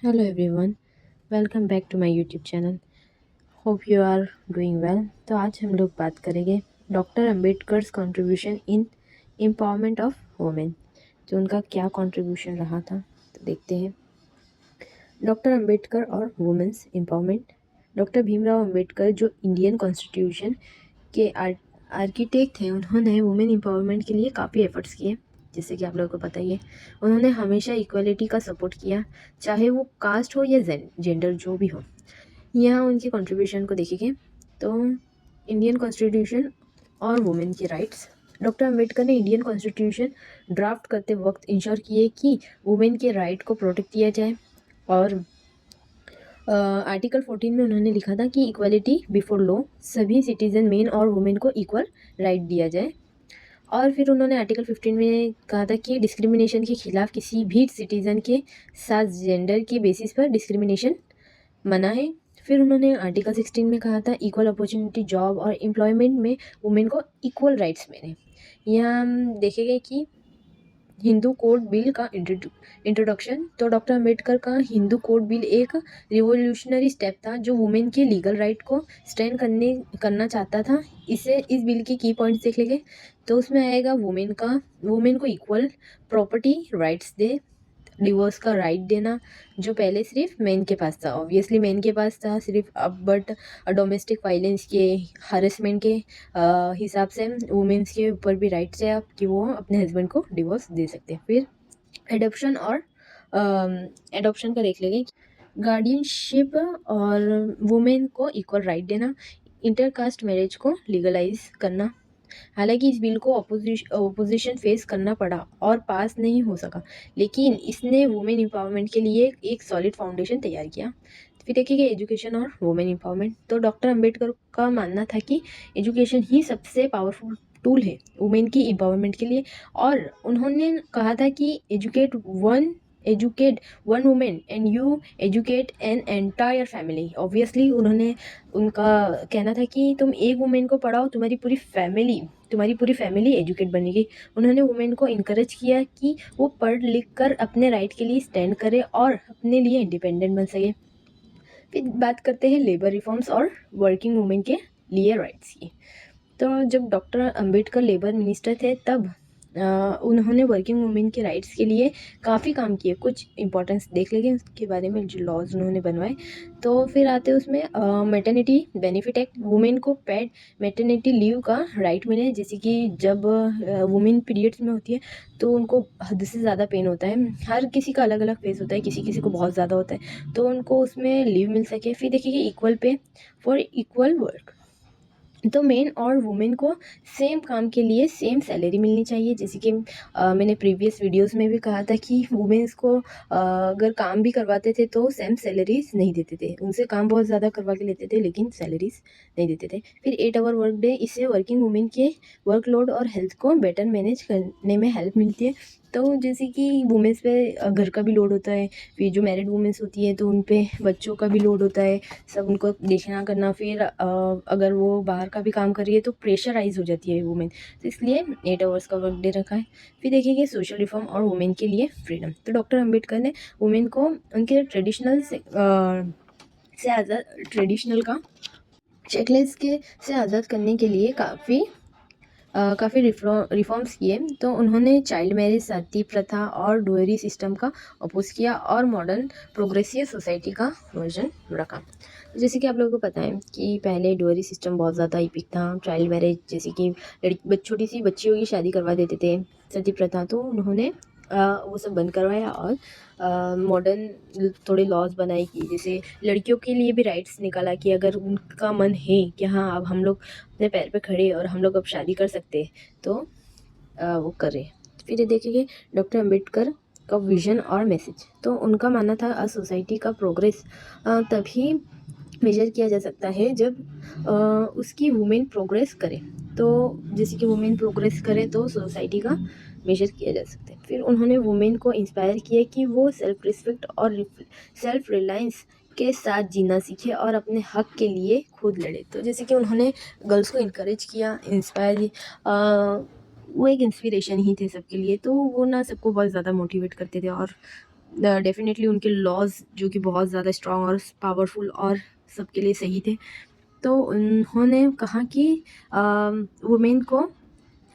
Hello everyone, welcome back to my YouTube channel. Hope you are doing well. तो आज हम लोग बात करेंगे doctor Ambedkar's contribution in empowerment of women. तो उनका क्या कंट्रीब्यूशन रहा था, तो देखते हैं। डॉक्टर अम्बेडकर और women's empowerment. Doctor Bhimrao Ambedkar जो इंडियन कॉन्स्टिट्यूशन के आर्किटेक्ट थे, उन्होंने वुमेन एम्पावरमेंट के लिए काफ़ी एफर्ट्स किए। जैसे कि आप लोगों को पता ही है, उन्होंने हमेशा इक्वलिटी का सपोर्ट किया, चाहे वो कास्ट हो या जेंडर जो भी हो। यहाँ उनके कंट्रीब्यूशन को देखेंगे तो इंडियन कॉन्स्टिट्यूशन और वुमेन के राइट्स। डॉक्टर अम्बेडकर ने इंडियन कॉन्स्टिट्यूशन ड्राफ्ट करते वक्त इंश्योर किए कि वुमेन के राइट को प्रोटेक्ट किया जाए। और आर्टिकल 14 में उन्होंने लिखा था कि इक्वलिटी बिफोर लॉ, सभी सिटीजन मेन और वुमेन को इक्वल राइट दिया जाए। और फिर उन्होंने आर्टिकल 15 में कहा था कि डिस्क्रिमिनेशन के खिलाफ किसी भी सिटीजन के साथ जेंडर के बेसिस पर डिस्क्रिमिनेशन मना है। फिर उन्होंने आर्टिकल 16 में कहा था इक्वल अपॉर्चुनिटी जॉब और एम्प्लॉयमेंट में वुमेन को इक्वल राइट्स मिले। यहाँ हम देखेंगे कि हिंदू कोड बिल का इंट्रोडक्शन। तो डॉक्टर अम्बेडकर का हिंदू कोड बिल एक रिवोल्यूशनरी स्टेप था जो वुमेन के लीगल राइट को स्टैंड करना चाहता था। इस बिल के की पॉइंट्स देख लेंगे तो उसमें आएगा वुमेन को इक्वल प्रॉपर्टी राइट्स दे, डिवोर्स का राइट देना जो पहले सिर्फ मेन के पास था, ऑब्वियसली मेन के पास था सिर्फ अब, बट डोमेस्टिक वायलेंस के हरेसमेंट के हिसाब से वुमेन्स के ऊपर भी राइट्स है अब कि वो अपने हस्बैंड को डिवोर्स दे सकते हैं। फिर एडॉप्शन और एडॉप्शन का देख लेंगे। गार्डियनशिप और वुमेन को इक्वल राइट देना, इंटरकास्ट मैरिज को लीगलाइज करना। हालांकि इस बिल को अपोजिशन फेस करना पड़ा और पास नहीं हो सका, लेकिन इसने वुमेन एम्पावरमेंट के लिए एक सॉलिड फाउंडेशन तैयार किया। फिर देखिए एजुकेशन और वुमेन एम्पावरमेंट। तो डॉक्टर अम्बेडकर का मानना था कि एजुकेशन ही सबसे पावरफुल टूल है वुमेन की एम्पावरमेंट के लिए। और उन्होंने कहा था कि educate one women and you educate an entire family. Obviously उनका कहना था कि तुम एक वुमेन को पढ़ाओ, तुम्हारी पूरी फैमिली एजुकेट बनेगी। उन्होंने वुमेन को इनकरेज किया कि वो पढ़ लिख कर अपने राइट के लिए स्टैंड करे और अपने लिए इंडिपेंडेंट बन सके। फिर बात करते हैं लेबर रिफॉर्म्स और वर्किंग वुमेन के लिए राइट्स की। तो जब डॉक्टर अंबेडकर लेबर मिनिस्टर थे तब उन्होंने वर्किंग वुमेन के राइट्स के लिए काफ़ी काम किए। कुछ इंपॉर्टेंस देख लेंगे उसके बारे में, जो लॉज उन्होंने बनवाए। तो फिर आते हैं उसमें मैटरनिटी बेनिफिट एक्ट। वुमेन को पेड मैटरनिटी लीव का राइट मिले, जैसे कि जब वुमेन पीरियड्स में होती है तो उनको हद से ज़्यादा पेन होता है। हर किसी का अलग अलग फेस होता है, किसी किसी को बहुत ज़्यादा होता है, तो उनको उसमें लीव मिल सके। फिर देखिए equal pay for equal work. तो मेन और वुमेन को सेम काम के लिए सेम सैलरी मिलनी चाहिए। जैसे कि मैंने प्रीवियस वीडियोस में भी कहा था कि वुमेन्स को अगर काम भी करवाते थे तो सेम सैलरीज नहीं देते थे, उनसे काम बहुत ज़्यादा करवा के लेते थे लेकिन सैलरीज नहीं देते थे। फिर 8 आवर वर्क डे, इससे वर्किंग वुमेन के वर्कलोड और हेल्थ को बेटर मैनेज करने में हेल्प मिलती है। तो जैसे कि वुमेन्स पे घर का भी लोड होता है, फिर जो मैरिड वुमेन्स होती है तो उन पे बच्चों का भी लोड होता है, सब उनको देखना करना। फिर अगर वो बाहर का भी काम कर रही है तो प्रेशराइज हो जाती है वुमेन, तो इसलिए 8 आवर्स का वर्क डे रखा है। फिर देखिए सोशल रिफॉर्म और वुमेन के लिए फ्रीडम। तो डॉक्टर अम्बेडकर ने वुमेन को उनके ट्रेडिशनल का चेकलिस्ट के से आज़ाद करने के लिए काफ़ी रिफॉर्म्स किए। तो उन्होंने चाइल्ड मैरिज, सती प्रथा और डोअरी सिस्टम का अपोज किया और मॉडर्न प्रोग्रेसिव सोसाइटी का वर्जन रखा। जैसे कि आप लोगों को पता है कि पहले डोअरी सिस्टम बहुत ज़्यादा इपिक था। चाइल्ड मैरिज, जैसे कि छोटी सी बच्चियों की शादी करवा देते थे। सती प्रथा, तो उन्होंने वो सब बंद करवाया और मॉडर्न थोड़े लॉज बनाए कि जैसे लड़कियों के लिए भी राइट्स निकाला कि अगर उनका मन है कि हाँ अब हम लोग अपने पैर पे खड़े और हम लोग अब शादी कर सकते हैं तो वो करें। फिर ये देखेंगे डॉक्टर अम्बेडकर का विजन और मैसेज। तो उनका मानना था सोसाइटी का प्रोग्रेस तभी मेजर किया जा सकता है जब उसकी वुमेन प्रोग्रेस करे। तो जैसे कि वुमेन प्रोग्रेस करे तो सोसाइटी का मेजर किया जा सकता है। फिर उन्होंने वुमेन को इंस्पायर किया कि वो सेल्फ रिस्पेक्ट और सेल्फ रिलायंस के साथ जीना सीखे और अपने हक के लिए खुद लड़े। तो जैसे कि उन्होंने गर्ल्स को इनकरेज किया, इंस्पायर, वो एक इंस्पिरेशन ही थे सबके लिए। तो वो ना सबको बहुत ज़्यादा मोटिवेट करते थे और डेफिनेटली उनके लॉज जो कि बहुत ज़्यादा स्ट्रॉन्ग और पावरफुल और सबके लिए सही थे। तो उन्होंने कहा कि वुमेन को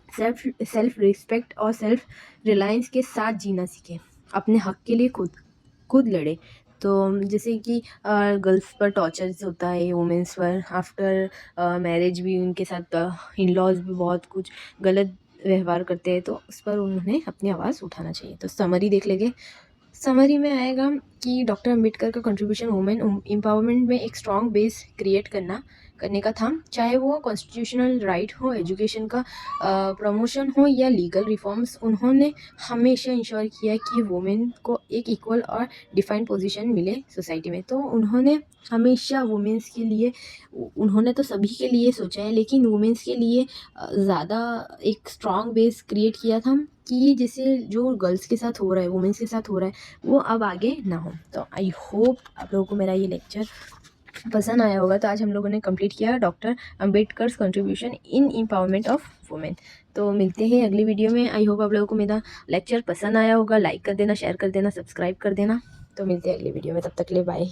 सेल्फ रिस्पेक्ट और सेल्फ रिलायंस के साथ जीना सीखे, अपने हक के लिए खुद लड़े। तो जैसे कि गर्ल्स पर टॉर्चर्स होता है, वुमेंस पर आफ्टर मैरिज भी उनके साथ इन लॉज भी बहुत कुछ गलत व्यवहार करते हैं, तो उस पर उन्होंने अपनी आवाज़ उठाना चाहिए। तो समरी देख लेंगे। समरी में आएगा कि डॉक्टर अंबेडकर का कंट्रीब्यूशन वुमेन एम्पावरमेंट में एक स्ट्रॉन्ग बेस क्रिएट करने का था, चाहे वो कॉन्स्टिट्यूशनल राइट हो, एजुकेशन का प्रमोशन हो या लीगल रिफॉर्म्स। उन्होंने हमेशा इंश्योर किया कि वुमेन को एक इक्वल और डिफाइंड पोजीशन मिले सोसाइटी में। तो उन्होंने हमेशा वुमेन्स के लिए, उन्होंने तो सभी के लिए सोचा है, लेकिन वुमेन्स के लिए ज़्यादा एक स्ट्रॉन्ग बेस क्रिएट किया था कि जैसे जो गर्ल्स के साथ हो रहा है, वुमेन्स के साथ हो रहा है, वो अब आगे ना हो। तो आई होप आप लोगों को मेरा ये लेक्चर पसंद आया होगा। तो आज हम लोगों ने कंप्लीट किया doctor Ambedkar's contribution in empowerment of women. तो मिलते हैं अगली वीडियो में। आई होप आप लोगों को मेरा लेक्चर पसंद आया होगा। लाइक कर देना, शेयर कर देना, सब्सक्राइब कर देना। तो मिलते हैं अगली वीडियो में, तब तक के लिए बाय।